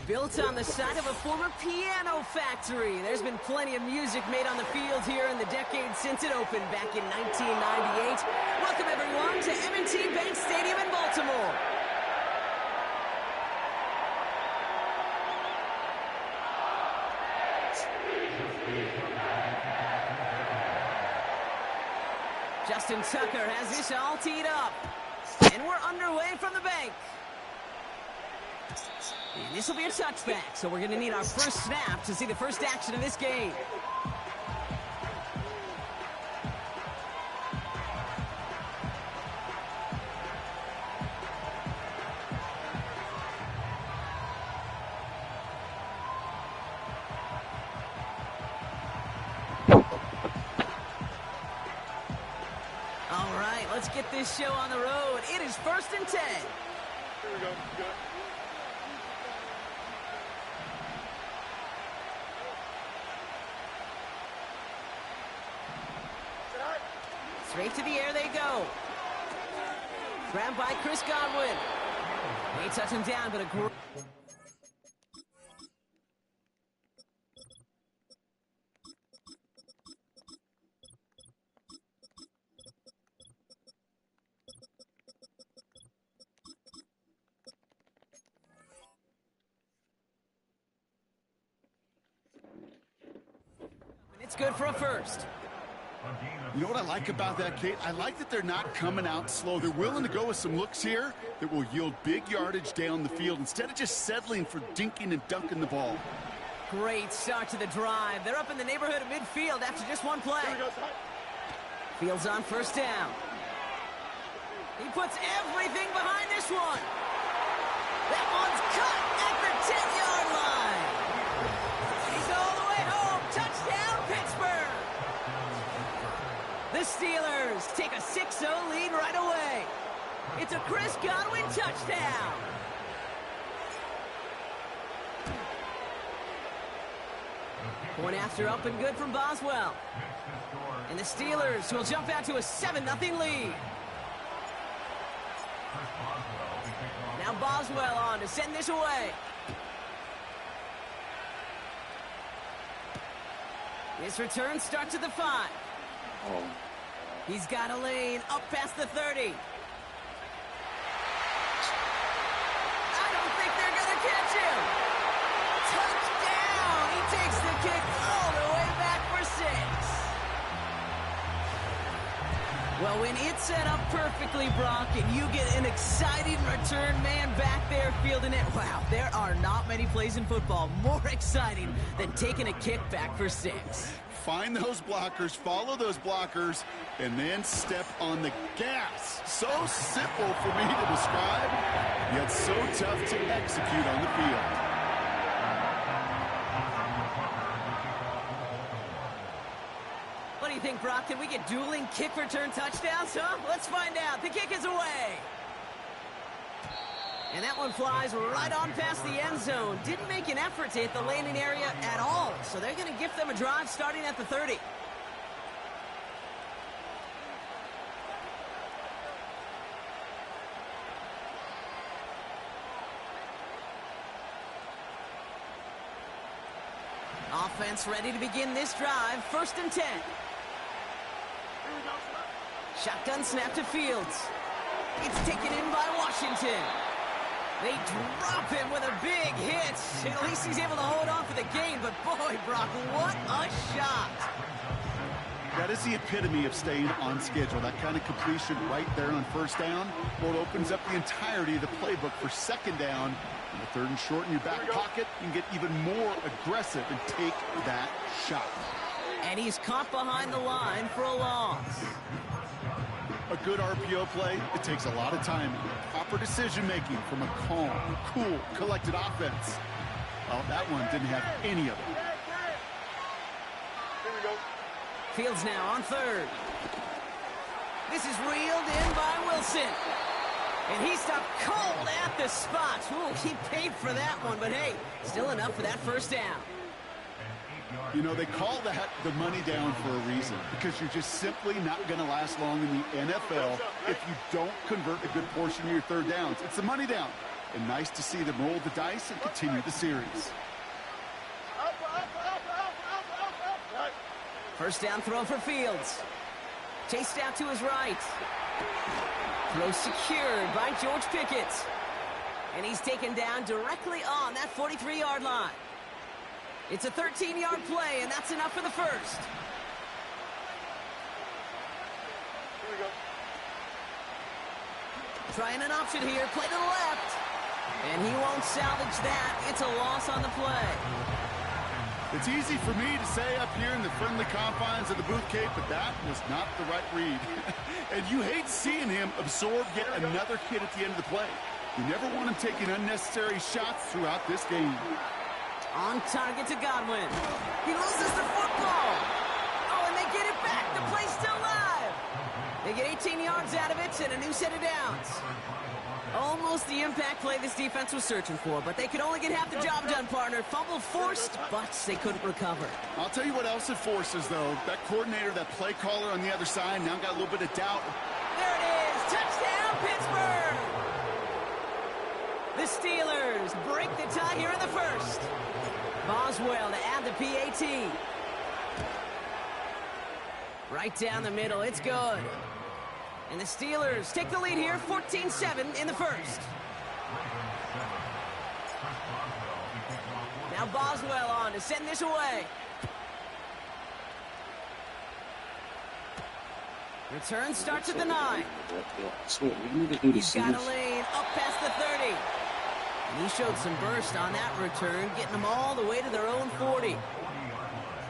Built on the side of a former piano factory, there's been plenty of music made on the field here in the decades since it opened back in 1998. Welcome, everyone, to M&T Bank Stadium in Baltimore. Justin Tucker has this all teed up. And we're underway from the bank. And this will be a touchback, so we're going to need our first snap to see the first action of this game. All right, let's get this show on the road. It is 1st and 10. Here we go. Good. Straight to the air they go. Grabbed by Chris Godwin. They touch him down, but a great... It's good for a first. You know what I like about that, Kate? I like that they're not coming out slow. They're willing to go with some looks here that will yield big yardage down the field instead of just settling for dinking and dunking the ball. Great start to the drive. They're up in the neighborhood of midfield after just one play. Fields on first down. He puts everything behind this one. That one's cut at the 10-yard line. He's all the way home. Touchdown, Pittsburgh. The Steelers take a 6-0 lead right away. It's a Chris Godwin touchdown. Point after up and good from Boswell. And the Steelers will jump out to a 7-0 lead. Now Boswell on to send this away. This return starts at the 5. He's got a lane up past the 30. I don't think they're going to catch him. Touchdown! He takes the kick all the way back for 6. Well, when it's set up perfectly, Brock, and you get an exciting return man back there fielding it, wow, there are not many plays in football more exciting than taking a kick back for 6. Find those blockers, follow those blockers, and then step on the gas. So simple for me to describe, yet so tough to execute on the field. What do you think, Brock? Can we get dueling kick return touchdowns, huh? Let's find out. The kick is away. And that one flies right on past the end zone. Didn't make an effort to hit the landing area at all. So they're going to gift them a drive starting at the 30. Offense ready to begin this drive. 1st and 10. Shotgun snap to Fields. It's taken in by Washington. They drop him with a big hit. At least he's able to hold on for the game. But boy, Brock, what a shot. That is the epitome of staying on schedule. That kind of completion right there on first down. Well, it opens up the entirety of the playbook for second down. And the 3rd and short in your back pocket, you can get even more aggressive and take that shot. And he's caught behind the line for a loss. A good RPO play, it takes a lot of timing, proper decision-making from a calm, cool, collected offense. Well, that one didn't have any of it. Here we go. Fields now on 3rd. This is reeled in by Wilson. And he stopped cold at the spot. Ooh, he paid for that one, but hey, still enough for that first down. You know, they call that the money down for a reason, because you're just simply not going to last long in the NFL if you don't convert a good portion of your 3rd downs. It's the money down. and nice to see them roll the dice and continue the series. First down throw for Fields. Chased out to his right. Throw secured by George Pickett. And he's taken down directly on that 43-yard line. It's a 13-yard play, and that's enough for the first. Here we go. Trying an option here, play to the left. And he won't salvage that. It's a loss on the play. It's easy for me to say up here in the friendly confines of the booth, Kate, but that was not the right read. And you hate seeing him absorb yet another hit at the end of the play. You never want him taking unnecessary shots throughout this game. On target to Godwin. He loses the football. Oh, and they get it back. The play's still live. They get 18 yards out of it and a new set of downs. Almost the impact play this defense was searching for, but they could only get half the job done, partner. Fumble forced, but they couldn't recover. I'll tell you what else it forces, though. That coordinator, that play caller on the other side, now got a little bit of doubt. There it is. Touchdown, Pittsburgh. The Steelers break the tie here in the first. Boswell to add the PAT. Right down the middle. It's good. And the Steelers take the lead here, 14-7 in the first. Now Boswell on to send this away. Return starts at the 9. He's got a lane up past the 30. And he showed some burst on that return, getting them all the way to their own 40.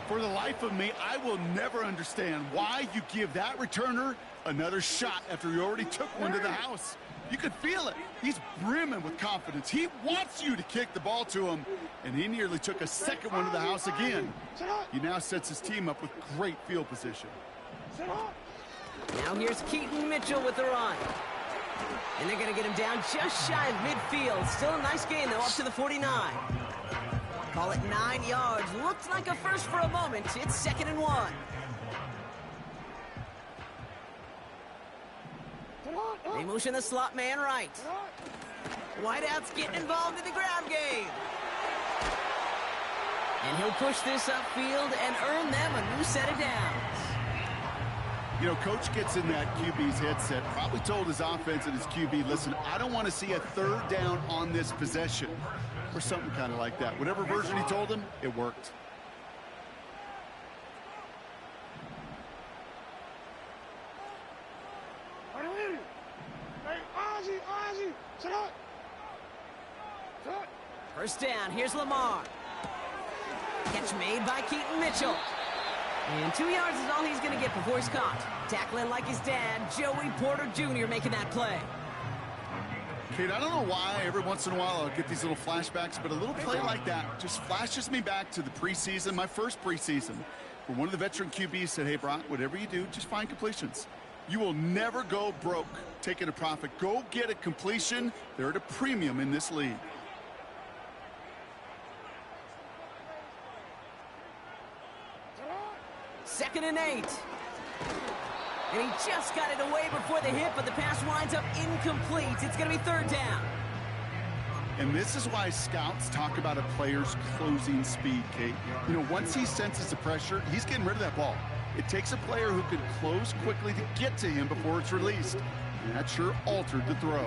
For the life of me, I will never understand why you give that returner another shot after he already took one to the house. You could feel it. He's brimming with confidence. He wants you to kick the ball to him, and he nearly took a second one to the house again. He now sets his team up with great field position. Now here's Keaton Mitchell with the run. And they're going to get him down just shy of midfield. Still a nice gain, though, up to the 49. Call it 9 yards. Looked like a first for a moment. It's 2nd and 1. They motion the slot man right. Wideout's getting involved in the ground game. And he'll push this upfield and earn them a new set of downs. You know, Coach gets in that QB's headset, probably told his offense and his QB, listen, I don't want to see a third down on this possession. Or something kind of like that. Whatever version he told him, it worked. First down, here's Lamar. Catch made by Keaton Mitchell. And 2 yards is all he's going to get before he's caught. Tackling like his dad, Joey Porter Jr. making that play. Kate, I don't know why every once in a while I'll get these little flashbacks, but a little play like that just flashes me back to the preseason, my first preseason, where one of the veteran QBs said, hey, Brock, whatever you do, just find completions. You will never go broke taking a profit. Go get a completion. They're at a premium in this league. Second and 8. And he just got it away before the hit, but the pass winds up incomplete. It's going to be 3rd down. And this is why scouts talk about a player's closing speed, Kate. You know, once he senses the pressure, he's getting rid of that ball. It takes a player who can close quickly to get to him before it's released. And that sure altered the throw.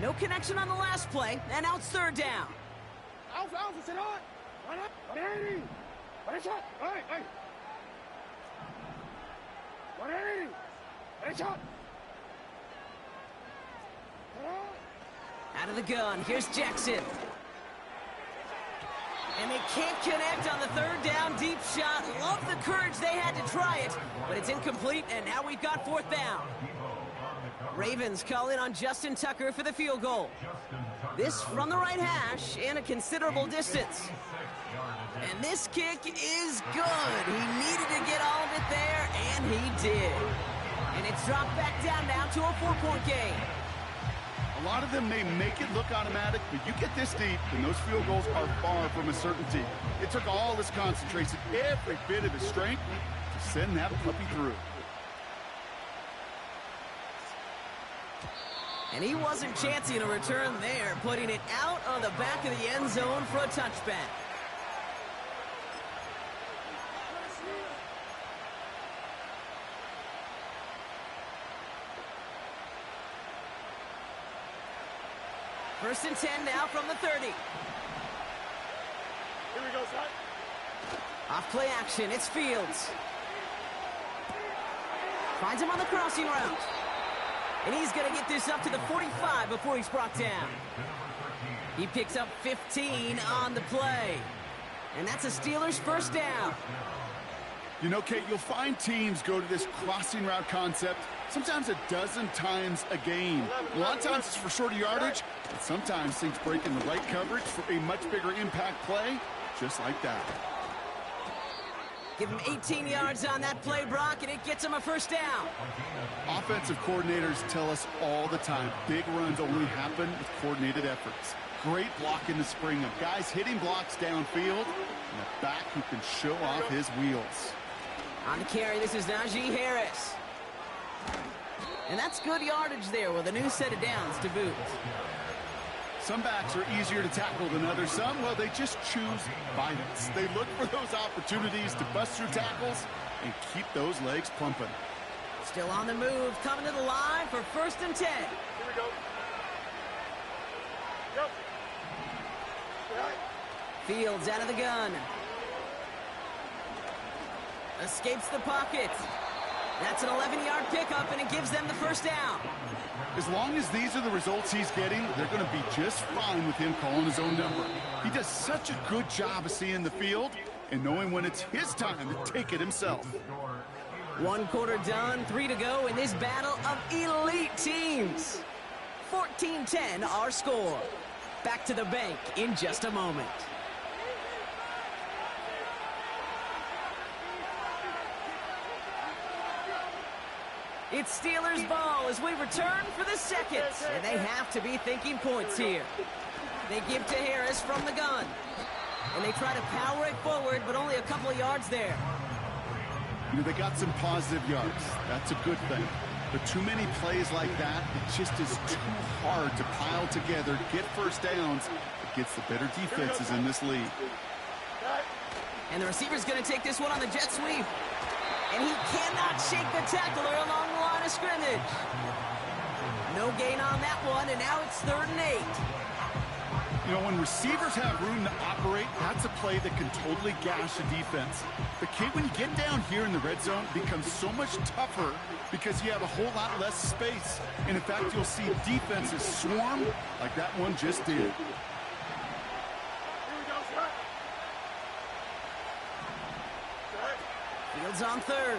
No connection on the last play, and now it's 3rd down. Out of the gun, here's Jackson. And they can't connect on the 3rd down deep shot. Love the courage they had to try it, but it's incomplete, and now we've got 4th down. Ravens call in on Justin Tucker for the field goal. This from the right hash and a considerable distance. And this kick is good. He needed to get all of it there, and he did. And it's dropped back down now to a 4-point game. A lot of them may make it look automatic, but you get this deep, and those field goals are far from a certainty. It took all his concentration, every bit of his strength, to send that puppy through. And he wasn't chancing a return there, putting it out on the back of the end zone for a touchback. First and 10 now from the 30. Here we go, son. Off play action, it's Fields. Finds him on the crossing route. And he's going to get this up to the 45 before he's brought down. He picks up 15 on the play. And that's a Steelers first down. You know, Kate, you'll find teams go to this crossing route concept sometimes a dozen times a game. A lot of times it's for shorter yardage, but sometimes things break in the right coverage for a much bigger impact play, just like that. Give him 18 yards on that play, Brock, and it gets him a first down. Offensive coordinators tell us all the time, big runs only happen with coordinated efforts. Great block in the spring of guys hitting blocks downfield, and a back who can show off his wheels. On the carry, this is Ncaa Harris. And that's good yardage there with a new set of downs to boot. Some backs are easier to tackle than others. Some, well, they just choose violence. They look for those opportunities to bust through tackles and keep those legs pumping. Still on the move, coming to the line for first and 10. Here we go. Yep. Right. Fields out of the gun. Escapes the pocket. That's an 11-yard pickup, and it gives them the first down. As long as these are the results he's getting, they're going to be just fine with him calling his own number. He does such a good job of seeing the field and knowing when it's his time to take it himself. 1 quarter done, 3 to go in this battle of elite teams. 14-10 our score. Back to the bank in just a moment. It's Steelers ball as we return for the second, and they have to be thinking points here. They give to Harris from the gun, and they try to power it forward, but only a couple of yards there. You know, they got some positive yards. That's a good thing. But too many plays like that, it just is too hard to pile together, get first downs against the better defenses in this league. And the receiver's going to take this one on the jet sweep. And he cannot shake the tackler along the line of scrimmage. No gain on that one, and now it's 3rd and 8. You know, when receivers have room to operate, that's a play that can totally gash a defense. But, Kate, when you get down here in the red zone, it becomes so much tougher because you have a whole lot less space. And, in fact, you'll see defenses swarm like that one just did. Fields on 3rd.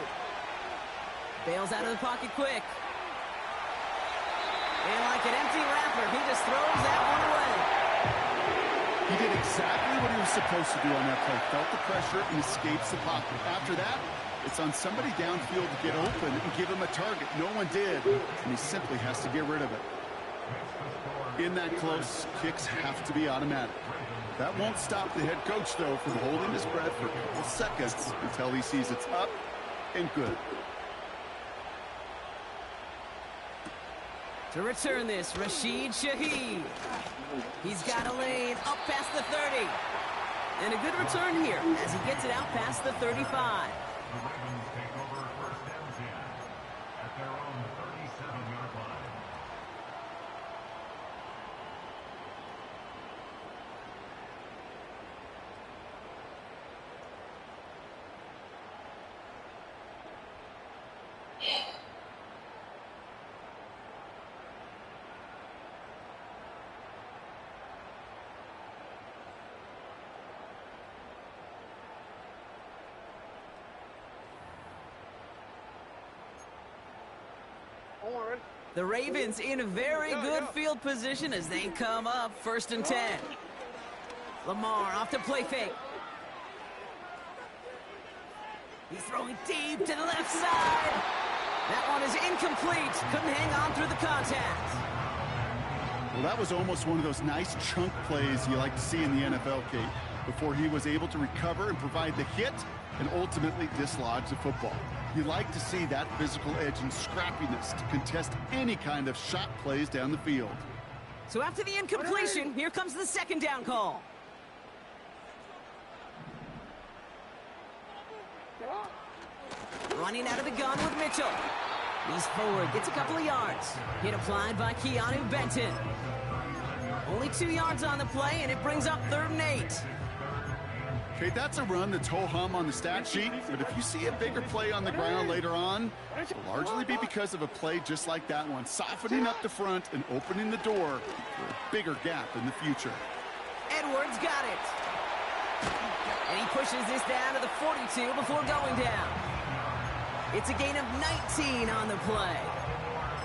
Bails out of the pocket quick. And like an empty wrapper, he just throws that one away. He did exactly what he was supposed to do on that play. Felt the pressure and escapes the pocket. After that, it's on somebody downfield to get open and give him a target. No one did, and he simply has to get rid of it. In that close, kicks have to be automatic. That won't stop the head coach, though, from holding his breath for a couple seconds until he sees it's up and good. To return this, Rashid Shaheed. He's got a lane up past the 30. And a good return here as he gets it out past the 35. The Ravens in a very good field position as they come up 1st and 10. Lamar off to play fake. He's throwing deep to the left side. That one is incomplete. Couldn't hang on through the contact. Well, that was almost one of those nice chunk plays you like to see in the NFL, Kate, before he was able to recover and provide the hit and ultimately dislodge the football. You like to see that physical edge and scrappiness to contest any kind of shot plays down the field. So after the incompletion, here comes the second down call. Running out of the gun with Mitchell. He's forward, gets a couple of yards. Hit applied by Keanu Benton. Only 2 yards on the play, and it brings up 3rd and 8. Okay, that's a run that's ho-hum on the stat sheet, but if you see a bigger play on the ground later on, it'll largely be because of a play just like that one, softening up the front and opening the door for a bigger gap in the future. Edwards got it. And he pushes this down to the 42 before going down. It's a gain of 19 on the play.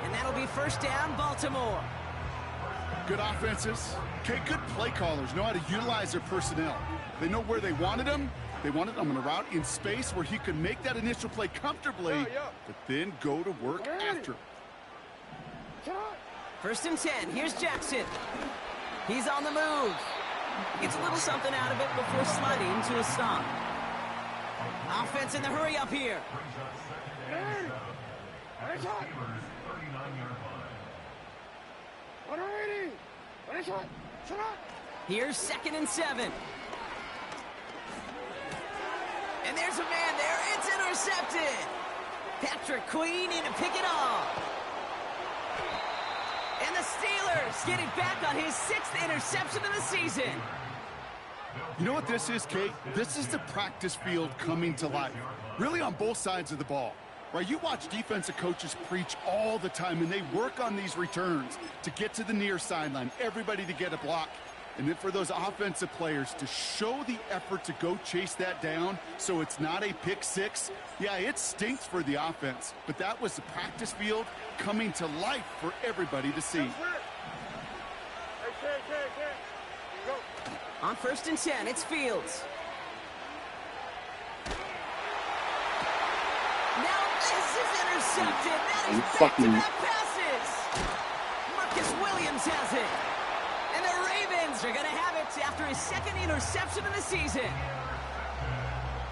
And that'll be 1st down, Baltimore. Good offenses. Okay, good play callers know how to utilize their personnel. They know where they wanted them. They wanted them on a route in space where he could make that initial play comfortably, but then go to work after. 1st and 10. Here's Jackson. He's on the move. Gets a little something out of it before sliding to a stop. Offense in the hurry up here. Here's 2nd and 7. And there's a man there. It's intercepted. Patrick Queen in to pick it off. And the Steelers get it back on his 6th interception of the season. You know what this is, Kate? This is the practice field coming to life. Really on both sides of the ball. Right, you watch defensive coaches preach all the time, and they work on these returns to get to the near sideline, everybody to get a block. And then for those offensive players to show the effort to go chase that down so it's not a pick six, yeah, it stinks for the offense. But that was the practice field coming to life for everybody to see. On 1st and 10, it's Fields. Now this is intercepted. That is back-to-back passes. Marcus Williams has it. And the Ravens are going to have it after his 2nd interception of the season.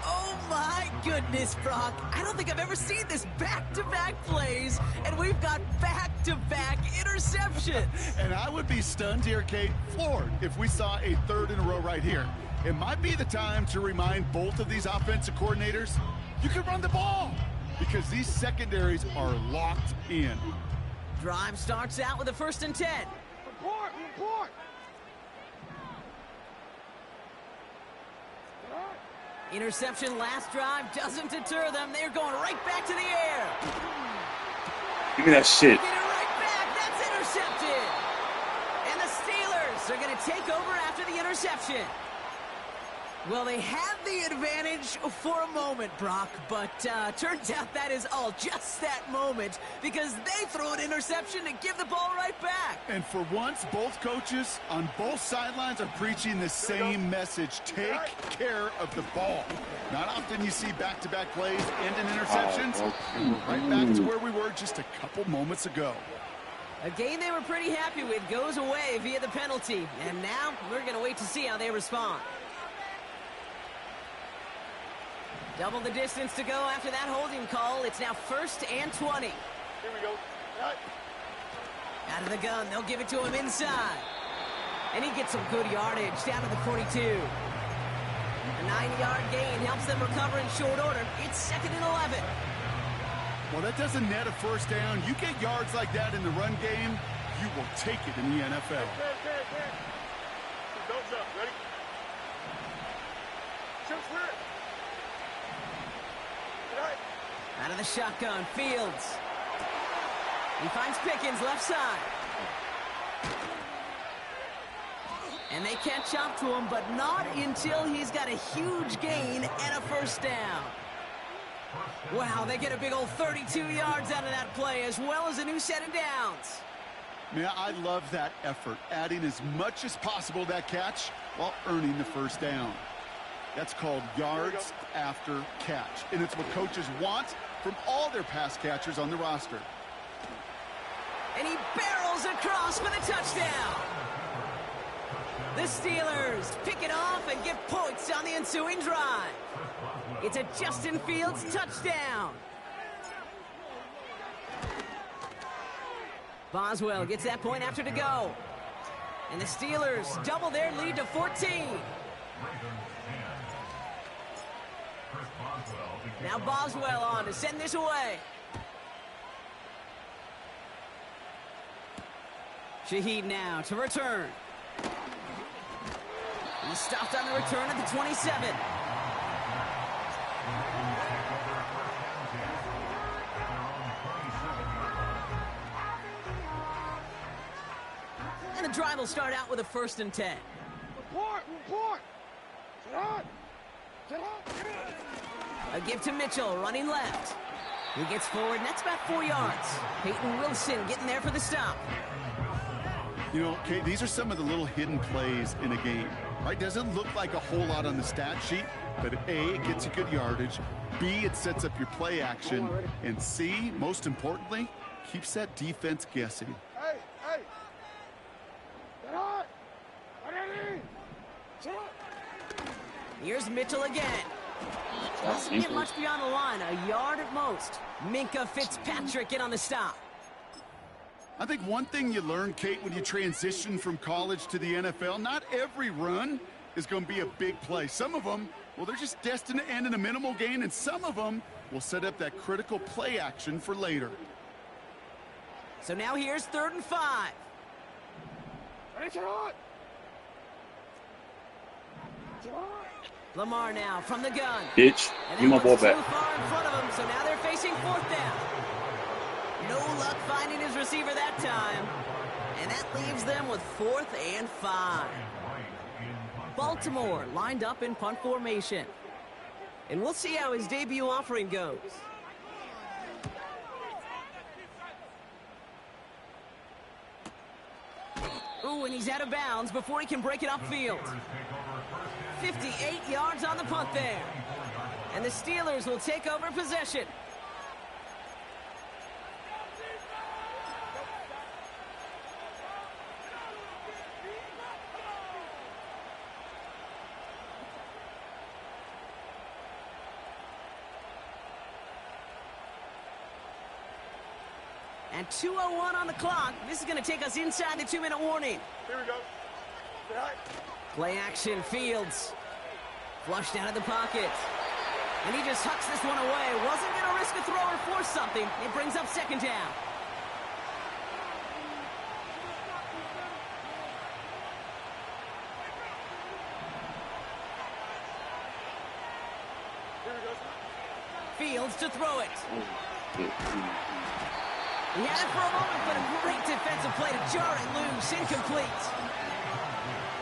Oh, my goodness, Brock. I don't think I've ever seen this back-to-back plays, and we've got back-to-back interceptions. And I would be stunned here, Kate, floored, if we saw a 3rd in a row right here. It might be the time to remind both of these offensive coordinators, you can run the ball, because these secondaries are locked in. Drive starts out with a 1st and 10. Report! Interception last drive doesn't deter them. They're going right back to the air. Give me that shit. Get it right back. That's intercepted. And the Steelers are going to take over after the interception. Well, they had the advantage for a moment, Brock, but turns out that is all just that moment because they throw an interception to give the ball right back. And for once, both coaches on both sidelines are preaching the same message. Take care of the ball. Not often you see back-to-back plays end in interceptions. And we're right back to where we were just a couple moments ago. A game they were pretty happy with goes away via the penalty, and now we're going to wait to see how they respond. Double the distance to go after that holding call. It's now 1st and 20. Here we go. Right. Out of the gun, they'll give it to him inside. And he gets some good yardage down to the 42. A 9-yard gain helps them recover in short order. It's 2nd and 11. Well, that doesn't net a 1st down. You get yards like that in the run game, you will take it in the NFL. Okay. Don't jump. Ready? Shoot square. Out of the shotgun, Fields. He finds Pickens left side. And they catch up to him, but not until he's got a huge gain and a 1st down. Wow, they get a big old 32 yards out of that play, as well as a new set of downs. Man, I love that effort, adding as much as possible to that catch while earning the 1st down. That's called yards after catch, and it's what coaches want from all their pass catchers on the roster. And he barrels across for the touchdown. The Steelers pick it off and get points on the ensuing drive. It's a Justin Fields touchdown. Boswell gets that point after to go. And the Steelers double their lead to 14. Now Boswell on to send this away. Shaheed now to return. He's stopped on the return at the 27. And the drive will start out with a 1st and 10. Report! Get on! A give to Mitchell, running left. He gets forward, and that's about 4 yards. Peyton Wilson getting there for the stop. You know, Kate, these are some of the little hidden plays in a game, right? Doesn't look like a whole lot on the stat sheet, but A, it gets you good yardage. B, it sets up your play action. And C, most importantly, keeps that defense guessing. Hey! Get on! Ready? Here's Mitchell again. Doesn't get much beyond the line, a yard at most. Minkah Fitzpatrick in on the stop. I think one thing you learn, Kate, when you transition from college to the NFL, not every run is going to be a big play. Some of them, well, they're just destined to end in a minimal gain, and some of them will set up that critical play action for later. So now here's 3rd and 5. Get on! Lamar now from the gun. Bitch, And give my that ball one's too back. far in front of him, so now they're facing 4th down. No luck finding his receiver that time. And that leaves them with 4th and 5. Baltimore lined up in punt formation. And we'll see how his debut offering goes. Ooh, and he's out of bounds before he can break it upfield. 58 yards on the punt there. And the Steelers will take over possession. And 2:01 on the clock. This is going to take us inside the 2-minute warning. Here we go. Get high. Play action, Fields. Flushed out of the pocket. And he just hucks this one away. Wasn't going to risk a throw or force something. It brings up 2nd down. Here we go. Fields to throw it. He had it for a moment, but a great defensive play to jar it loose. Incomplete.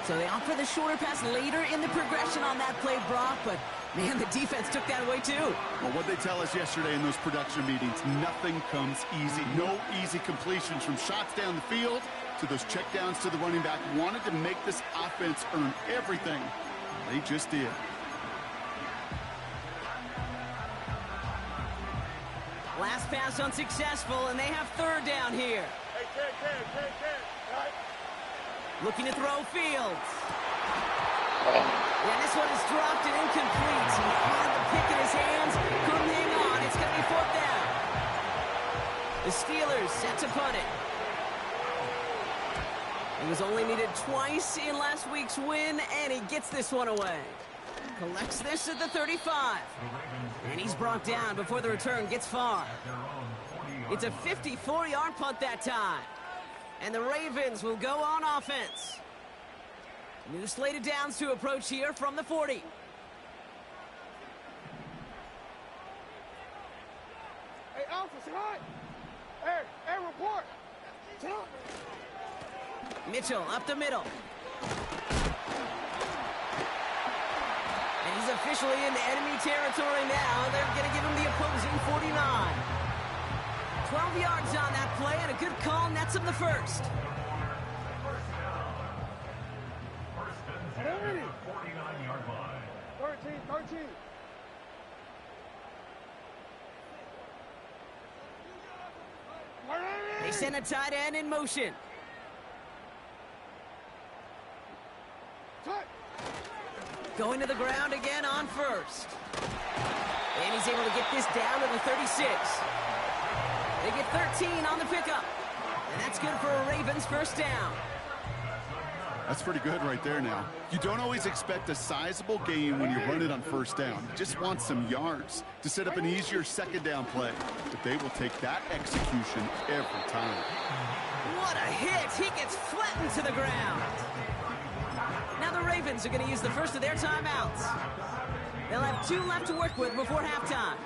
So they opt for the shorter pass later in the progression on that play, Brock, but man, the defense took that away too. Well, what they tell us yesterday in those production meetings, nothing comes easy. No easy completions from shots down the field to those checkdowns to the running back. Wanted to make this offense earn everything. They just did. Last pass unsuccessful, and they have 3rd down here. Hey, Ken. Right? Looking to throw Fields. Yeah, this one is dropped and incomplete. He had the pick in his hands, couldn't hang on. It's going to be 4th down. The Steelers set to punt it. He was only needed twice in last week's win, and he gets this one away. Collects this at the 35. And he's brought down before the return gets far. It's a 54-yard punt that time. And the Ravens will go on offense. New slate of downs to approach here from the 40. Hey, Alpha, sit high. Hey, report. Sit up. Mitchell up the middle. And he's officially into enemy territory now. They're going to give him the opposing 49. 12 yards on that play, and a good call nets him the 1st. 49-yard line. 13. They send a tight end in motion. Going to the ground again on 1st. And he's able to get this down to the 36. They get 13 on the pickup. And that's good for a Ravens first down. That's pretty good right there now. You don't always expect a sizable gain when you run it on first down. You just want some yards to set up an easier second down play. But they will take that execution every time. What a hit! He gets flattened to the ground. Now the Ravens are going to use the first of their timeouts. They'll have 2 left to work with before halftime.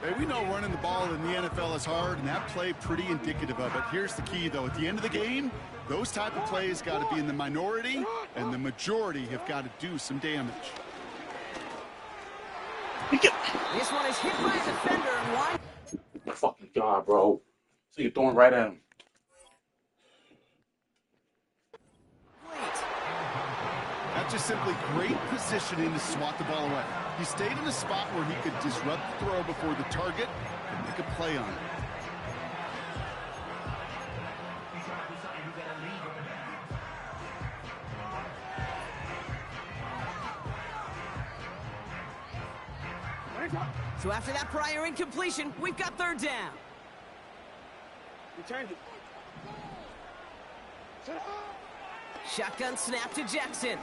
Hey, we know running the ball in the NFL is hard, and that play pretty indicative of it. Here's the key, though. At the end of the game, those type of plays got to be in the minority, and the majority have got to do some damage. This one is hit by a defender and wide. My fucking God, bro. So you're throwing right at him. That's just simply great positioning to swat the ball away. He stayed in a spot where he could disrupt the throw before the target and make a play on it. So after that prior incompletion, we've got third down. Return it. Shotgun snap to Jackson.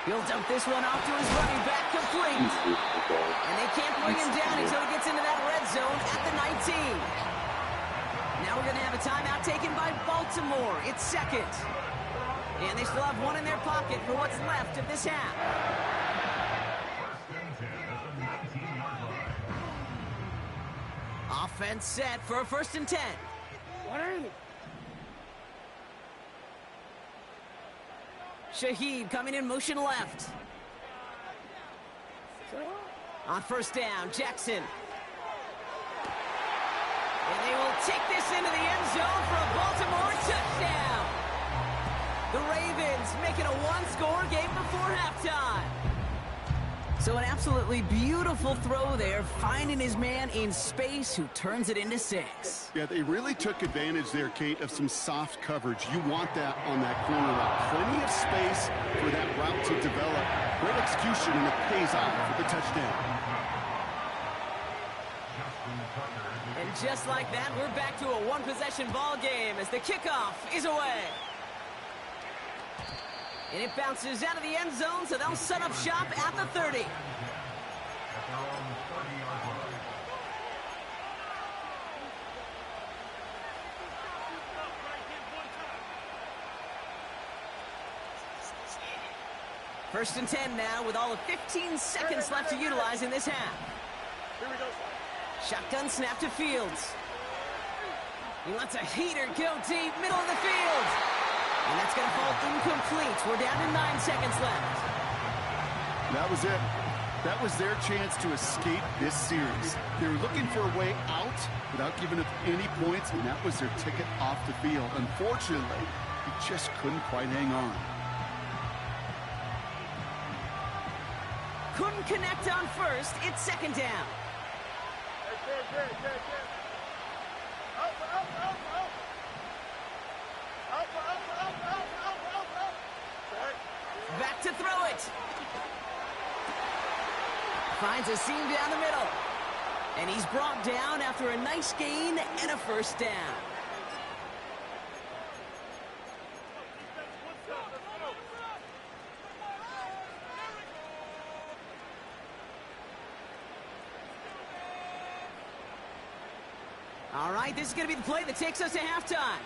He'll dump this one off to his running back, complete. And they can't bring him down until he gets into that red zone at the 19. Now we're going to have a timeout taken by Baltimore. It's second. And they still have one in their pocket for what's left of this half. Offense set for a 1st and 10. Shaheed coming in motion left. On first down, Jackson. And they will take this into the end zone for a Baltimore touchdown. The Ravens making a one-score game before halftime. So an absolutely beautiful throw there, finding his man in space who turns it into 6. Yeah, they really took advantage there, Kate, of some soft coverage. You want that on that corner route. Plenty of space for that route to develop. Great execution, and it pays off for the touchdown. And just like that, we're back to a one-possession ball game as the kickoff is away. And it bounces out of the end zone, so they'll set up shop at the 30. First and 10 now with all of 15 seconds left to utilize in this half. Shotgun snap to Fields. He lets a heater go deep, middle of the field. And that's going to fall incomplete. We're down to 9 seconds left. That was it. That was their chance to escape this series. They were looking for a way out without giving up any points, and that was their ticket off the field. Unfortunately, he just couldn't quite hang on. Couldn't connect on first. It's second down. Back to throw it. Finds a seam down the middle. And he's brought down after a nice gain and a first down. All right, this is going to be the play that takes us to halftime.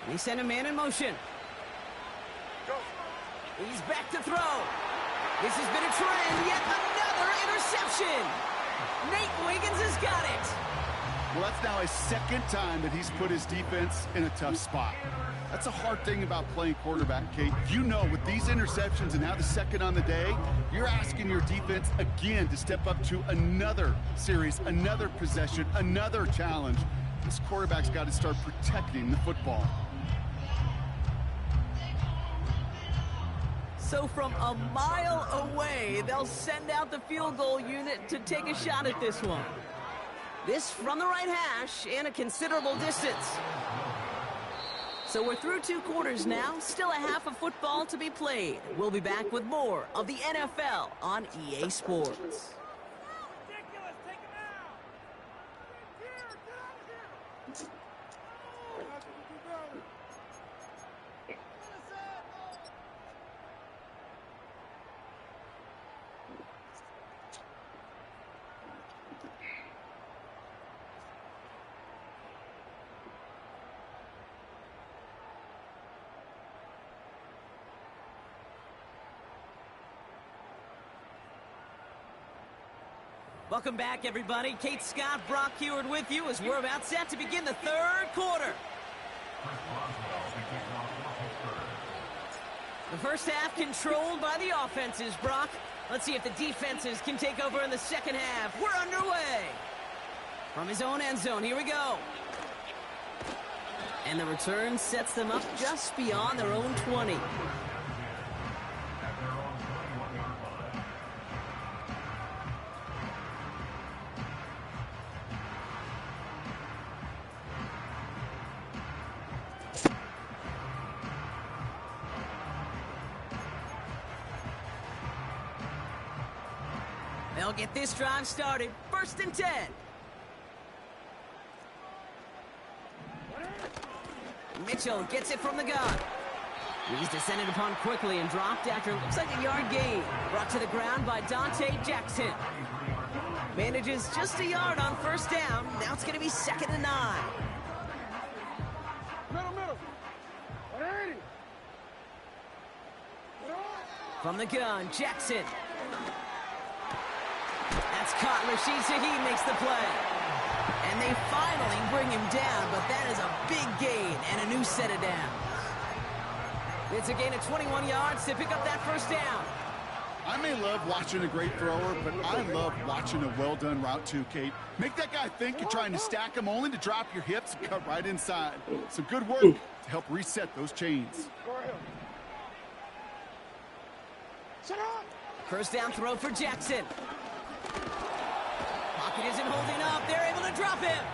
They send a man in motion. He's back to throw. This has been a trend. Yet another interception. Nate Wiggins has got it. Well, that's now his second time that he's put his defense in a tough spot. That's a hard thing about playing quarterback, Kate. You know, with these interceptions and now the second on the day, you're asking your defense again to step up to another series, another possession, another challenge. This quarterback's got to start protecting the football. So from a mile away, they'll send out the field goal unit to take a shot at this one. This from the right hash and a considerable distance. So we're through 2 quarters now, still a half of football to be played. We'll be back with more of the NFL on EA Sports. Welcome back, everybody. Kate Scott, Brock Heward with you as we're about set to begin the third quarter. The first half controlled by the offenses, Brock. Let's see if the defenses can take over in the second half. We're underway. From his own end zone, here we go. And the return sets them up just beyond their own 20. They'll get this drive started. 1st and 10. Mitchell gets it from the gun. He's descended upon quickly and dropped after looks like a yard gain. Brought to the ground by Dante Jackson. Manages just a yard on 1st down. Now it's going to be 2nd and 9. Middle. 180. From the gun, Jackson. That's caught. Rashid Shaheed makes the play. And they finally bring him down, but that is a big gain and a new set of downs. It's a gain of 21 yards to pick up that 1st down. I may love watching a great thrower, but I love watching a well-done route too, Kate. Make that guy think you're trying to stack him only to drop your hips and cut right inside. Some good work to help reset those chains. First down throw for Jackson. Pocket isn't holding up. They're able to drop him.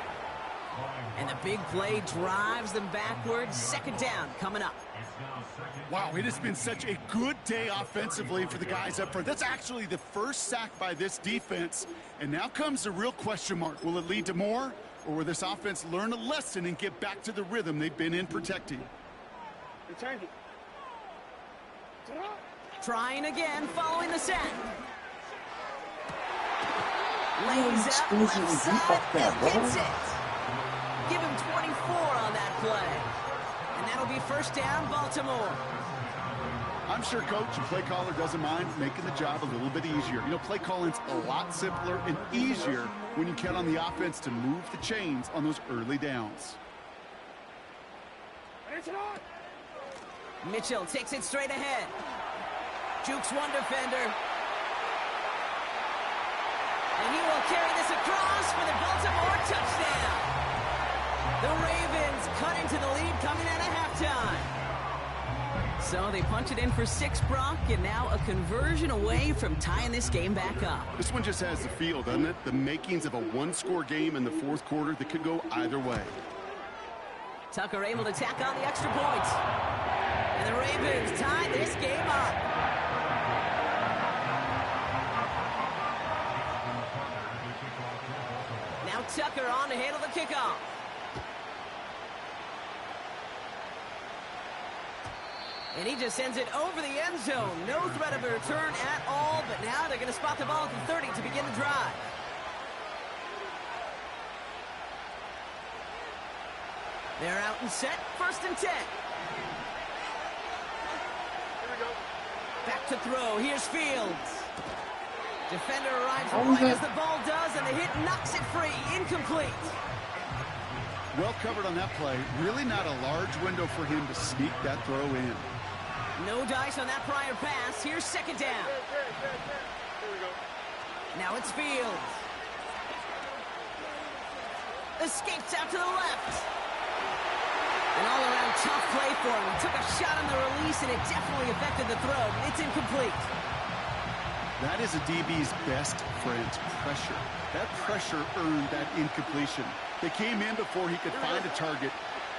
And the big play drives them backwards. 2nd down coming up. Wow, it has been such a good day offensively for the guys up front. That's actually the first sack by this defense. And now comes the real question mark. Will it lead to more? Or will this offense learn a lesson and get back to the rhythm they've been in protecting? Trying again following the sack. Lays out left side and gets it. Give him 24 on that play. And that'll be 1st down, Baltimore. I'm sure coach and play caller doesn't mind making the job a little bit easier. You know, play calling's a lot simpler and easier when you count on the offense to move the chains on those early downs. Mitchell takes it straight ahead. Jukes one defender. And he will carry this across for the Baltimore touchdown. The Ravens cut into the lead coming out of halftime. So they punch it in for 6, Brock, and now a conversion away from tying this game back up. This one just has the feel, doesn't it? The makings of a one-score game in the 4th quarter that could go either way. Tucker able to tack on the extra point. And the Ravens tie this game up. Now Tucker on to handle the kickoff. And he just sends it over the end zone. No threat of a return at all, but now they're going to spot the ball at the 30 to begin the drive. They're out and set. 1st and 10. Back to throw. Here's Fields. Defender arrives right as the ball does, and the hit knocks it free. Incomplete. Well covered on that play. Really not a large window for him to sneak that throw in. No dice on that prior pass. Here's 2nd down. Now it's Fields. Escapes out to the left. An all-around tough play for him. He took a shot on the release, and it definitely affected the throw. It's incomplete. That is a DB's best friend, pressure. That pressure earned that incompletion. They came in before he could find a target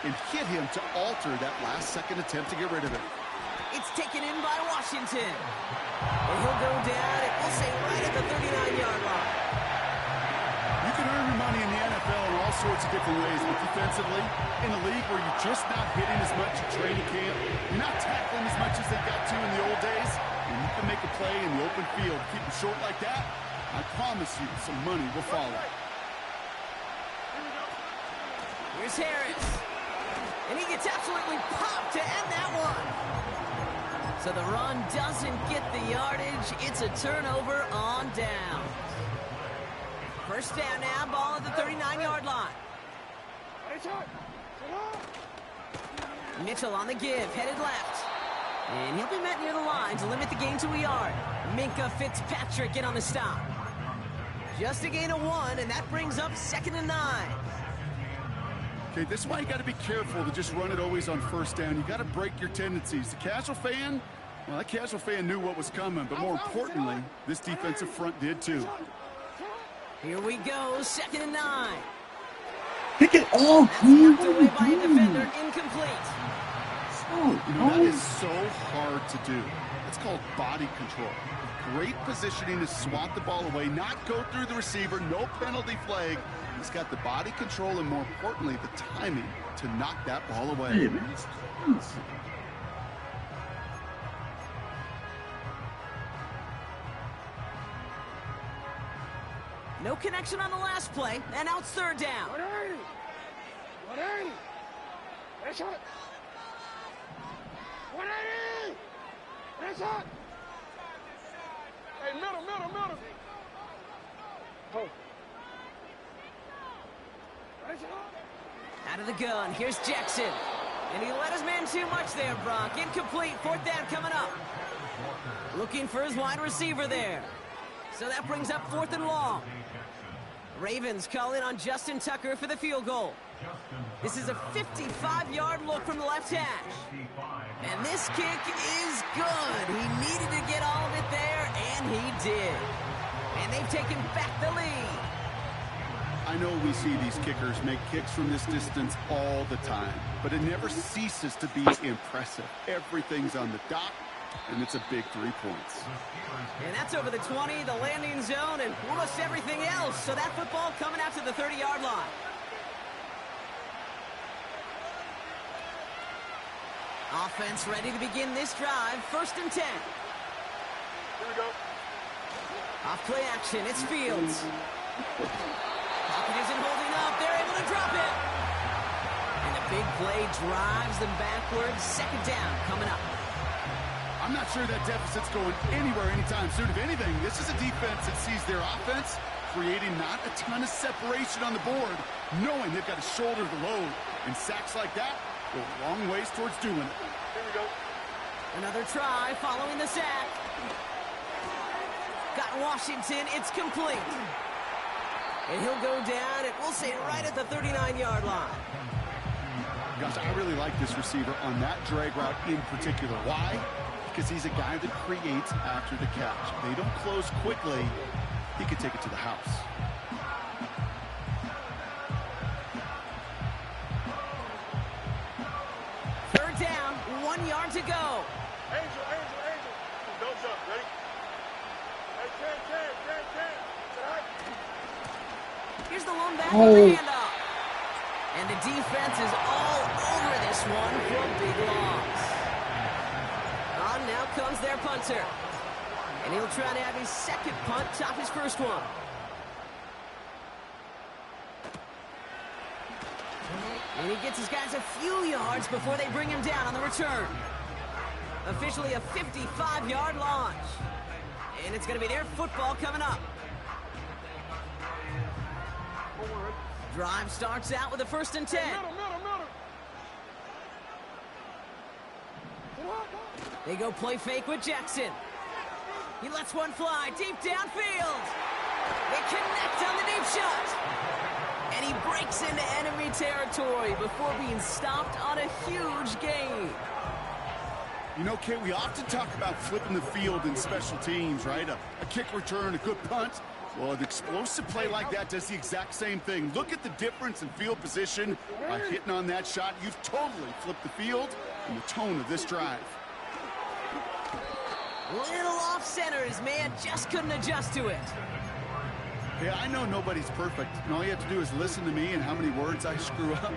and hit him to alter that last-second attempt to get rid of it. It's taken in by Washington. And he'll go down, and we'll say right at the 39-yard line. You can earn your money in the NFL in all sorts of different ways, but defensively, in a league where you're just not hitting as much at training camp, you're not tackling as much as they got to in the old days, and you can make a play in the open field, keep them short like that, I promise you some money will follow. Here's Harris. And he gets absolutely popped to end that one. So the run doesn't get the yardage. It's a turnover on down. First down now, ball at the 39-yard line. Mitchell on the give, headed left. And he'll be met near the line to limit the gain to a yard. Ncaa Fitzpatrick in on the stop. Just a gain of 1, and that brings up 2nd and 9. Okay, this is why you got to be careful to just run it always on first down. You got to break your tendencies. The casual fan, well, that casual fan knew what was coming, but more importantly, this defensive front did too. Here we go, 2nd and 9. Pick it off, That's man. knocked away by a defender, incomplete. You know, that is so hard to do. It's called body control. Great positioning to swat the ball away, not go through the receiver, no penalty flag. He's got the body control and, more importantly, the timing to knock that ball away. Hey, man, it's close. No connection on the last play, and now it's 3rd down. 180. 180. That's it. 180. That's it. Hey, middle. Oh. That's it. Out of the gun, here's Jackson. And he let his man too much there, Brock. Incomplete, 4th down coming up. Looking for his wide receiver there. So that brings up 4th and long. Ravens call in on Justin Tucker for the field goal. This is a 55-yard look from the left hash. And this kick is good. He needed to get all of it there, and he did. And they've taken back the lead. I know we see these kickers make kicks from this distance all the time, but it never ceases to be impressive. Everything's on the dot, and it's a big 3 points. And that's over the 20, the landing zone, and almost everything else. So that football coming out to the 30-yard line. Offense ready to begin this drive. 1st and 10. Here we go. Off play action, it's Fields. Pocket isn't holding up. They're able to drop it. And the big play drives them backwards. 2nd down coming up. I'm not sure that deficit's going anywhere anytime soon. If anything, this is a defense that sees their offense creating not a ton of separation on the board, knowing they've got to shoulder the load. And sacks like that go a long ways towards doing it. Here we go. Another try following the sack. Got Washington. It's complete. And he'll go down, and we'll say right at the 39-yard line. Gosh, I really like this receiver on that drag route in particular. Why? Because he's a guy that creates after the catch. If they don't close quickly, he could take it to the house. Third down, 1 yard to go. Angel. Don't jump. Ready? Hey, Ken. Here's the lone back with the handoff. And the defense is all over this one for a big loss. On now comes their punter. And he'll try to have his 2nd punt top his 1st one. And he gets his guys a few yards before they bring him down on the return. Officially a 55-yard launch. And it's going to be their football coming up. Drive starts out with a 1st and 10. Middle. They go play fake with Jackson. He lets one fly deep downfield. They connect on the deep shot. And he breaks into enemy territory before being stopped on a huge gain. You know, Kate, we often talk about flipping the field in special teams, right? A kick return, a good punt. Well, an explosive play like that does the exact same thing. Look at the difference in field position. By hitting on that shot, you've totally flipped the field and the tone of this drive. Little off center. His man just couldn't adjust to it. Yeah, I know nobody's perfect, and all you have to do is listen to me and how many words I screw up.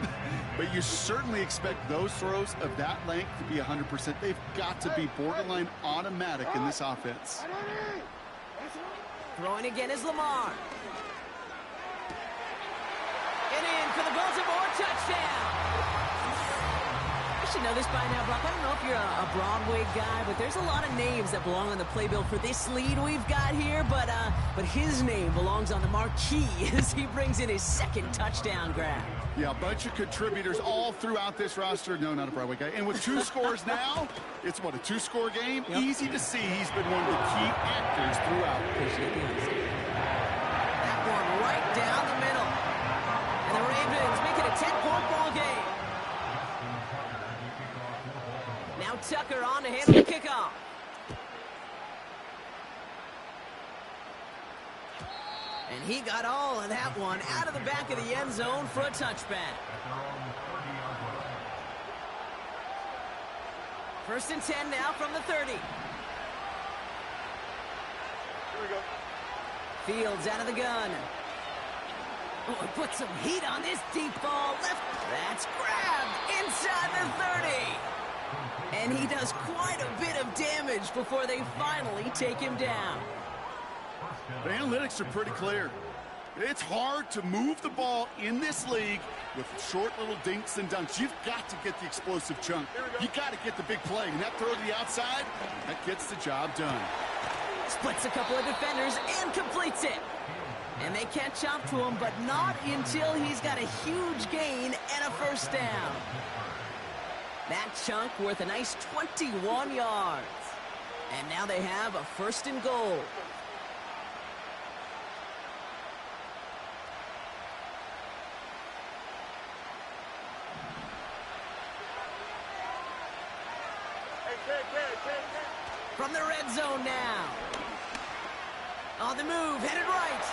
But you certainly expect those throws of that length to be 100%. They've got to be borderline automatic in this offense. Throwing again is Lamar. And in for the Baltimore touchdown. should know this by now, Brock. I don't know if you're a Broadway guy, but there's a lot of names that belong on the playbill for this lead we've got here. But his name belongs on the marquee as he brings in his second touchdown grab. Yeah, a bunch of contributors all throughout this roster. No, not a Broadway guy. And with 2 scores now, it's what, a 2-score game? Yep. Easy to see he's been one of the key actors throughout. Appreciate the honesty. That one right down the middle. And the Ravens make it a 10-point ball game. Now Tucker on to handle the kickoff. And he got all of that one out of the back of the end zone for a touchback. 1st and 10 now from the 30. Here we go. Fields out of the gun. Oh, he put some heat on this deep ball. Left. That's grabbed inside the 30. And he does quite a bit of damage before they finally take him down. The analytics are pretty clear. It's hard to move the ball in this league with short little dinks and dunks. You've got to get the explosive chunk. You got to get the big play. And that throw to the outside, that gets the job done. Splits a couple of defenders and completes it. And they catch up to him, but not until he's got a huge gain and a 1st down. That chunk worth a nice 21 yards. And now they have a 1st and goal. From the red zone now. On the move, headed right.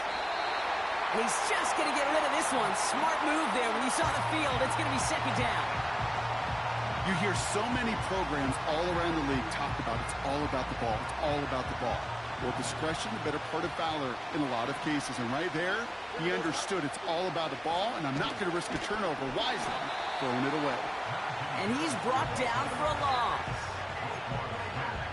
He's just going to get rid of this one. Smart move there. When you saw the field, it's going to be 2nd down. You hear so many programs all around the league talk about it's all about the ball. It's all about the ball. Well, discretion, the better part of valor in a lot of cases. And right there, he understood it's all about the ball, and I'm not going to risk a turnover wisely, throwing it away. And he's brought down for a loss.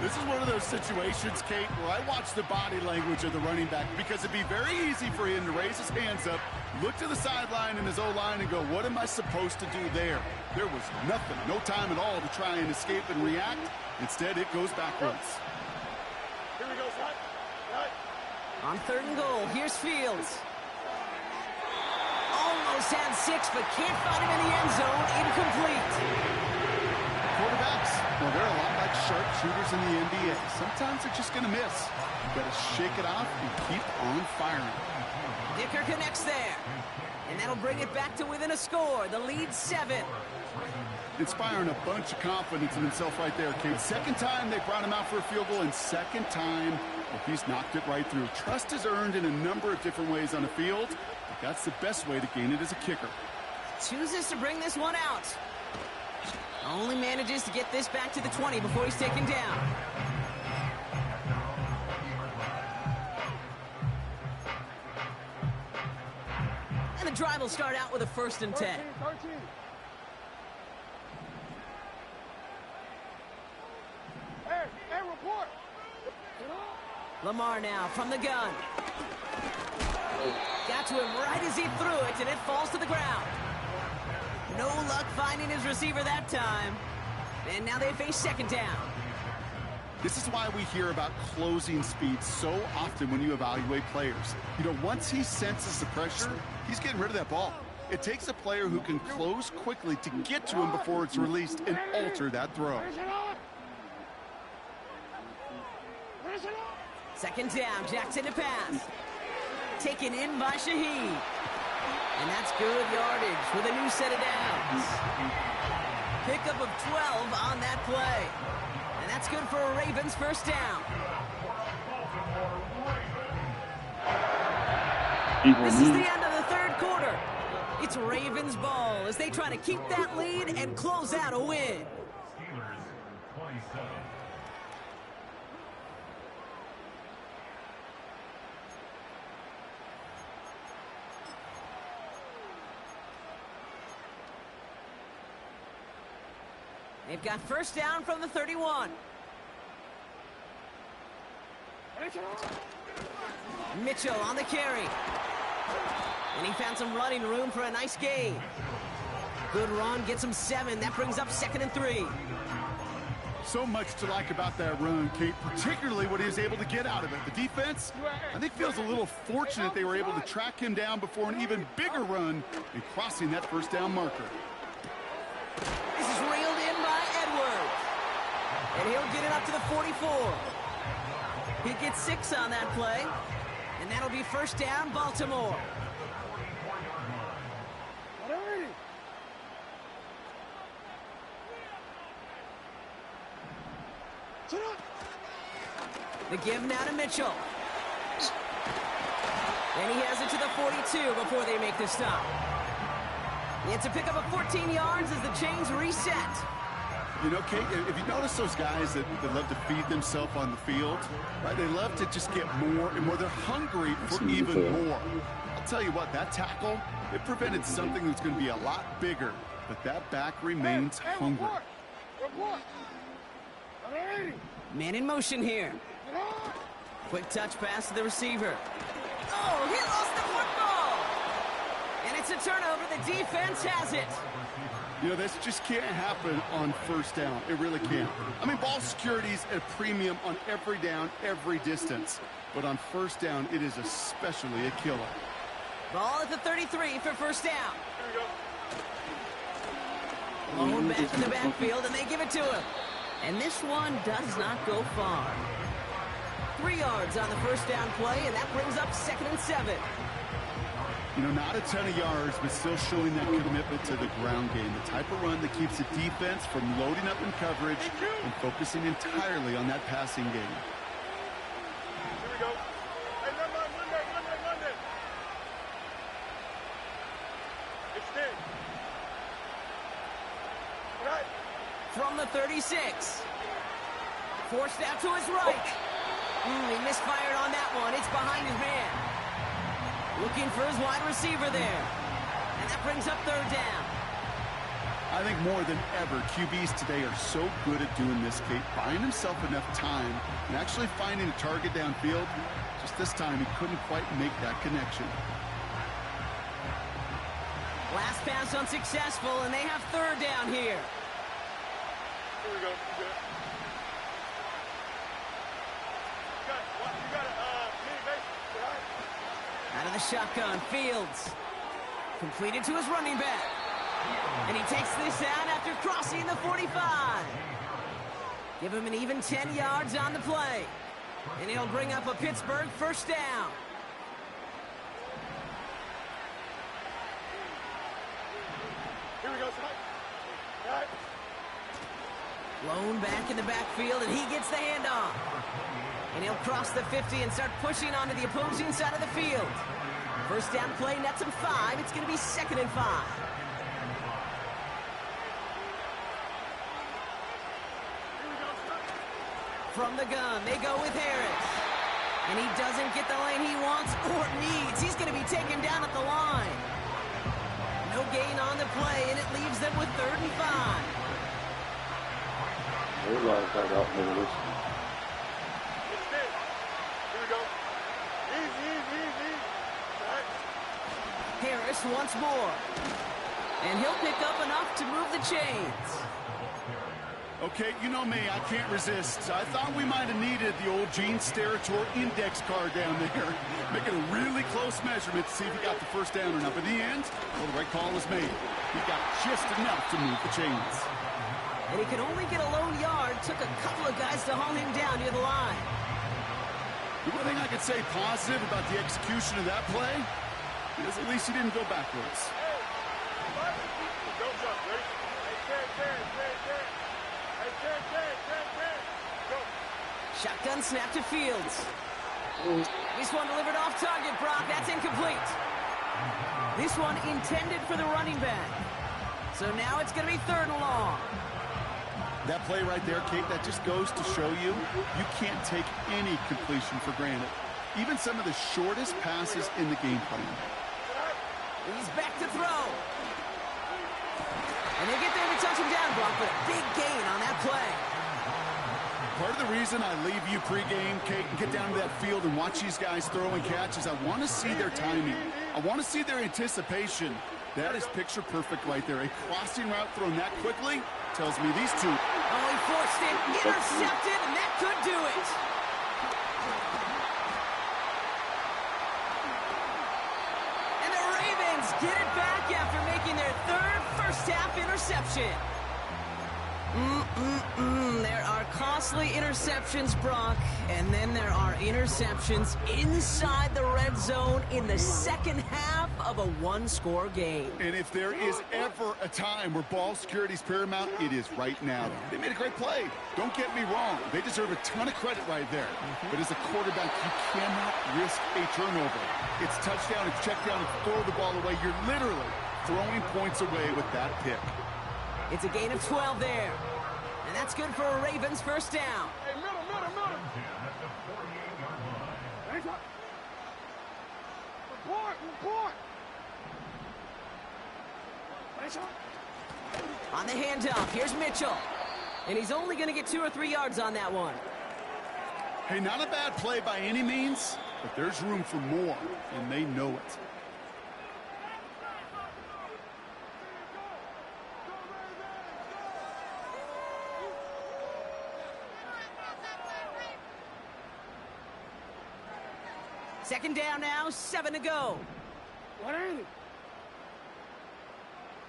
This is one of those situations, Kate, where I watch the body language of the running back because it'd be very easy for him to raise his hands up, look to the sideline in his O-line and go, what am I supposed to do there? There was nothing, no time at all to try and escape and react. Instead, it goes backwards. Here we go, son. Right. On 3rd and goal, here's Fields. Almost had 6, but can't find him in the end zone. Incomplete. Quarterbacks, well, they're a lot like sharpshooters in the NBA. Sometimes they're just going to miss. You got to shake it off and keep on firing. Dicker connects there. And that'll bring it back to within a score. The lead 7. Inspiring a bunch of confidence in himself right there, Kate. 2nd time they brought him out for a field goal, and 2nd time, well, he's knocked it right through. Trust is earned in a number of different ways on the field, but that's the best way to gain it as a kicker. Chooses to bring this one out. Only manages to get this back to the 20 before he's taken down. And the drive will start out with a 1st and 10. 13. Hey, report. Lamar now from the gun. Got to him right as he threw it, and it falls to the ground. No luck finding his receiver that time. And now they face 2nd down. This is why we hear about closing speed so often when you evaluate players. You know, once he senses the pressure, he's getting rid of that ball. It takes a player who can close quickly to get to him before it's released and alter that throw. 2nd down, Jackson to pass. Taken in by Shaheed. And that's good yardage with a new set of downs. Pickup of 12 on that play. And that's good for a Ravens 1st down. This is the end of the 3rd quarter. It's Ravens ball as they try to keep that lead and close out a win. They've got 1st down from the 31. Mitchell on the carry. And he found some running room for a nice gain. Good run, gets him 7. That brings up 2nd and 3. So much to like about that run, Kate, particularly what he was able to get out of it. The defense, I think, feels a little fortunate they were able to track him down before an even bigger run and crossing that first down marker. This is reeled in by Edwards. And he'll get it up to the 44. He gets 6 on that play. And that'll be first down, Baltimore. The give now to Mitchell. And he has it to the 42 before they make the stop. It's a pickup of 14 yards as the chains reset. You know, Kate, if you notice those guys that love to feed themselves on the field, right? They love to just get more and more. They're hungry for even more. I'll tell you what, that tackle, it prevented something that's going to be a lot bigger. But that back remains hungry. Man in motion here. Quick touch pass to the receiver. Oh, he lost the football! And it's a turnover. The defense has it. You know, this just can't happen on first down. It really can't. I mean, ball security's at a premium on every down, every distance. But on first down, it is especially a killer. Ball at the 33 for first down. Lone back in the backfield, and they give it to him. And this one does not go far. 3 yards on the first down play, and that brings up 2nd and 7. You know, not a ton of yards, but still showing that commitment to the ground game. The type of run that keeps the defense from loading up in coverage and focusing entirely on that passing game. Here we go. Hey, Monday. Extend. Right. From the 36. Forced out to his right. He misfired on that one. It's behind his man. Looking for his wide receiver there. And that brings up 3rd down. I think more than ever, QBs today are so good at doing this, Kate, buying himself enough time and actually finding a target downfield. Just this time, he couldn't quite make that connection. Last pass unsuccessful, and they have 3rd down here. Here we go. You got it. Mini base. Right? Out of the shotgun, Fields. Completed to his running back. And he takes this out after crossing the 45. Give him an even 10 yards on the play. And he'll bring up a Pittsburgh first down. Here we go, right. Lone back in the backfield, and he gets the handoff. And he'll cross the 50 and start pushing onto the opposing side of the field. First down play, nets him 5. It's going to be 2nd and 5. From the gun, they go with Harris. And he doesn't get the lane he wants or needs. He's going to be taken down at the line. No gain on the play, and it leaves them with 3rd and 5. Here we go. Easy. Right. Harris once more. And he'll pick up enough to move the chains. Okay, you know me, I can't resist. I thought we might have needed the old Gene Steratore index card down there. Making a really close measurement to see if he got the first down or not. But in the end, well, the right call was made. He got just enough to move the chains. And he could only get a lone yard. Took a couple of guys to haul him down near the line. The one thing I could say positive about the execution of that play is at least he didn't go backwards. Don't jump, ready? Hey, Go. Shotgun snap to Fields. This one delivered off target, Brock. That's incomplete. This one intended for the running back. So now it's going to be 3rd and long. That play right there, Kate, that just goes to show you can't take any completion for granted. Even some of the shortest passes in the game plan. He's back to throw. And they get there to touch him down, Brock, but a big gain on that play. Part of the reason I leave you pregame, Kate, and get down to that field and watch these guys throw and catch is I want to see their timing. I want to see their anticipation. That is picture perfect right there. A crossing route thrown that quickly tells me these two. Oh, he forced it, intercepted, and that could do it. And the Ravens get it back after making their third first-half interception. There are costly interceptions, Brock, and then there are interceptions inside the red zone in the second half of a one-score game. And if there is ever a time where ball security is paramount, it is right now. They made a great play. Don't get me wrong. They deserve a ton of credit right there. But as a quarterback, you cannot risk a turnover. It's touchdown, it's check down, it's throw the ball away. You're literally throwing points away with that pick. It's a gain of 12 there. And that's good for a Ravens first down. Hey, middle. Report. On the handoff, here's Mitchell. And he's only going to get 2 or 3 yards on that one. Hey, not a bad play by any means, but there's room for more, and they know it. Second down now, 7 to go. What ain't it?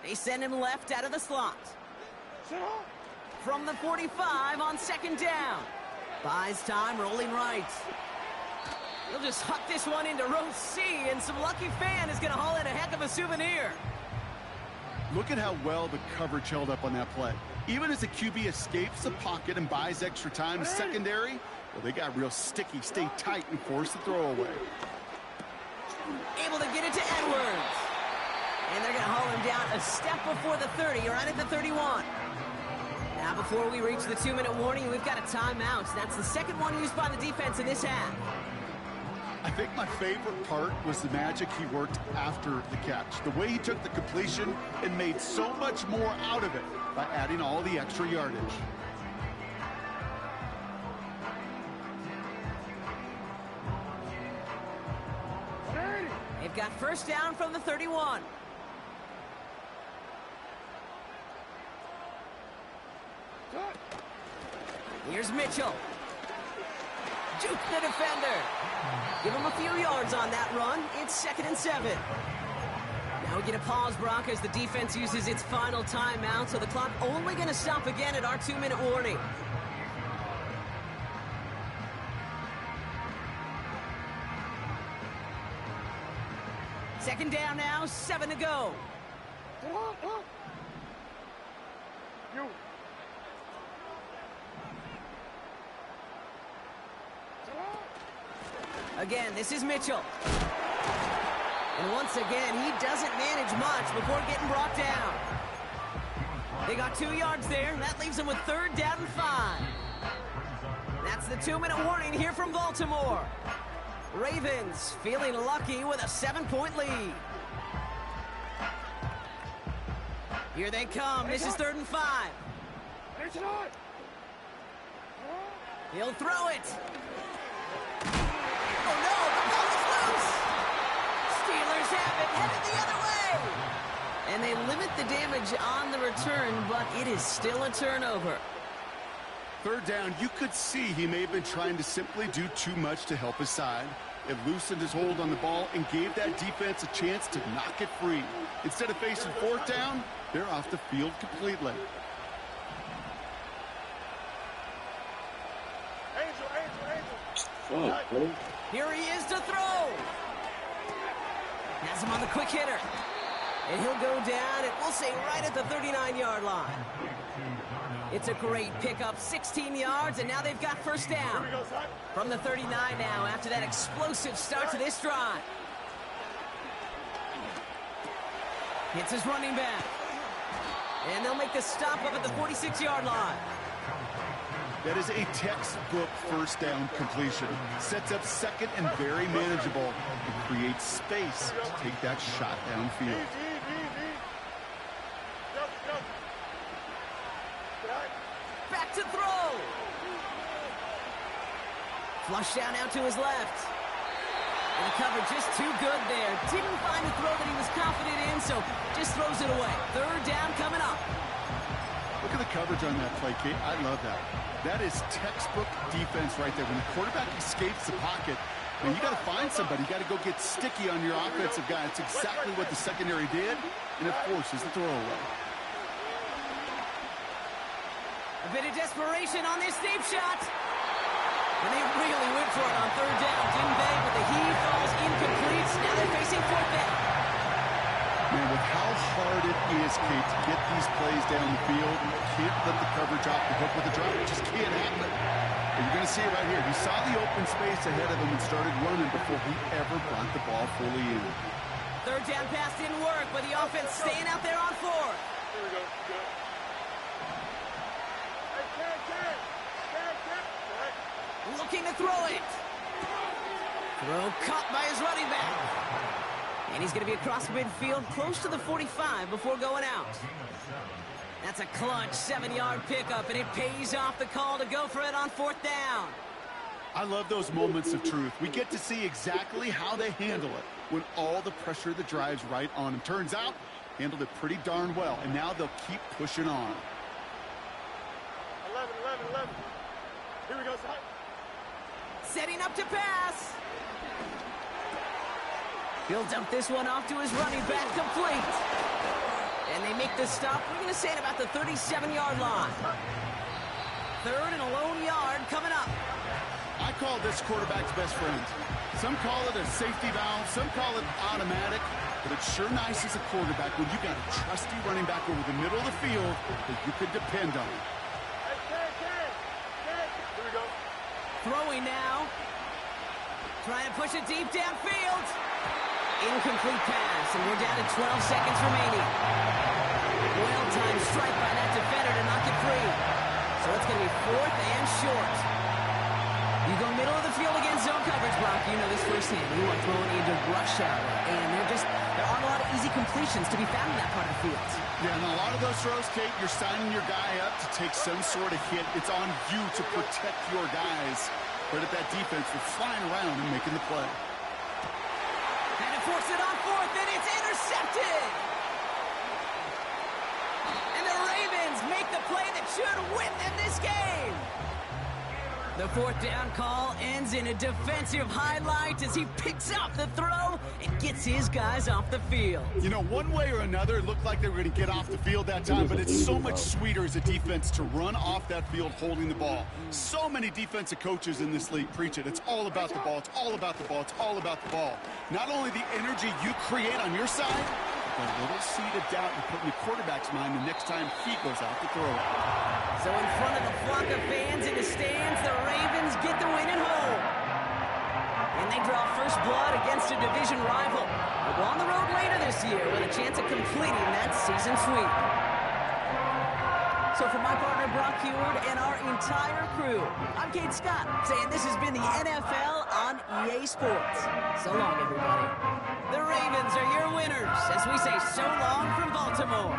They send him left out of the slot. Sit up. From the 45 on second down. Buys time, rolling right. He'll just huck this one into row C, and some lucky fan is going to haul in a heck of a souvenir. Look at how well the coverage held up on that play. Even as the QB escapes the pocket and buys extra time to secondary, well, they got real sticky, stay tight, and force the throw away. Able to get it to Edwards. And they're going to haul him down a step before the 30, right at the 31. Now, before we reach the 2-minute warning, we've got a timeout. That's the second one used by the defense in this half. I think my favorite part was the magic he worked after the catch. The way he took the completion and made so much more out of it by adding all the extra yardage. They've got first down from the 31. Here's Mitchell. Juke the defender. Give him a few yards on that run. It's 2nd and 7. Now we get a pause, Brock, as the defense uses its final timeout, so the clock only going to stop again at our 2-minute warning. Second down now, 7 to go. You. Again, this is Mitchell. And once again, he doesn't manage much before getting brought down. They got 2 yards there. That leaves them with 3rd down and 5. That's the 2-minute warning here from Baltimore. Ravens feeling lucky with a 7-point lead. Here they come. This is 3rd and 5. He'll throw it. Oh no, the ball is loose. Steelers have it, headed the other way. And they limit the damage on the return, but it is still a turnover. 3rd down, you could see he may have been trying to simply do too much to help his side. It loosened his hold on the ball and gave that defense a chance to knock it free. Instead of facing 4th down, they're off the field completely. Angel. Here he is to throw. Has him on the quick hitter. And he'll go down, and we'll say right at the 39-yard line. It's a great pickup, 16 yards, and now they've got first down. From the 39 now, after that explosive start to this drive. Hits his running back. And they'll make the stop up at the 46-yard line. That is a textbook first down completion. Sets up second and very manageable and creates space to take that shot downfield. Back to throw. Flush down out to his left. And the coverage just too good there. Didn't find the throw that he was confident in, so just throws it away. Third down coming up. Look at the coverage on that play, Kate. I love that. That is textbook defense right there. When the quarterback escapes the pocket, man, you got to find somebody. You got to go get sticky on your offensive guy. It's exactly what the secondary did, and it forces the throw away. A bit of desperation on this deep shot. And they really went for it on third down, didn't they? But the heave falls incomplete. Now they're facing fourth down. Man, with how hard it is, Kate, to get these plays down the field, you can't let the coverage off the hook with a drop. It just can't happen. But you're going to see it right here. He saw the open space ahead of him and started running before he ever brought the ball fully in. Third down pass didn't work, but the offense staying out there on fourth. Here we go. Good. Hey, Ken. Looking to throw it. Throw caught by his running back. And he's going to be across midfield, close to the 45 before going out. That's a clutch 7-yard pickup, and it pays off the call to go for it on fourth down. I love those moments of truth. We get to see exactly how they handle it when all the pressure that drives right on them. Turns out, handled it pretty darn well, and now they'll keep pushing on. 11. Here we go, son. Setting up to pass. He'll dump this one off to his running back, complete. And they make the stop. We're going to say it about the 37-yard line. Third and a lone yard coming up. I call this quarterback's best friend. Some call it a safety valve, some call it automatic, but it's sure nice as a quarterback when you got a trusty running back over the middle of the field that you could depend on. Hey, Ken. Here we go. Throwing now. Trying to push it deep downfield. Incomplete pass, and we're down to 12 seconds remaining. Well-timed strike by that defender to knock it free. So it's going to be fourth and short. You go middle of the field against zone coverage, Brock. You know this firsthand. You are throwing into rush hour, and there aren't a lot of easy completions to be found in that part of the field. Yeah, and a lot of those throws, Kate, you're signing your guy up to take some sort of hit. It's on you to protect your guys. Credit that defense for flying around and making the play. And it forced it on fourth, and it's intercepted. And the Ravens make the play that should win them this game. The fourth down call ends in a defensive highlight as he picks up the throw and gets his guys off the field. You know, one way or another, it looked like they were going to get off the field that time, but it's so much sweeter as a defense to run off that field holding the ball. So many defensive coaches in this league preach it. It's all about the ball. It's all about the ball. It's all about the ball. Not only the energy you create on your side, but a little seed of doubt you put in the quarterback's mind the next time he goes out to throw it. So in front of the flock of fans in the stands, the Ravens get the win at home. And they draw first blood against a division rival. They'll go on the road later this year with a chance of completing that season sweep. So for my partner Brock Heward and our entire crew, I'm Kate Scott saying this has been the NFL on EA Sports. So long, everybody. The Ravens are your winners as we say so long from Baltimore.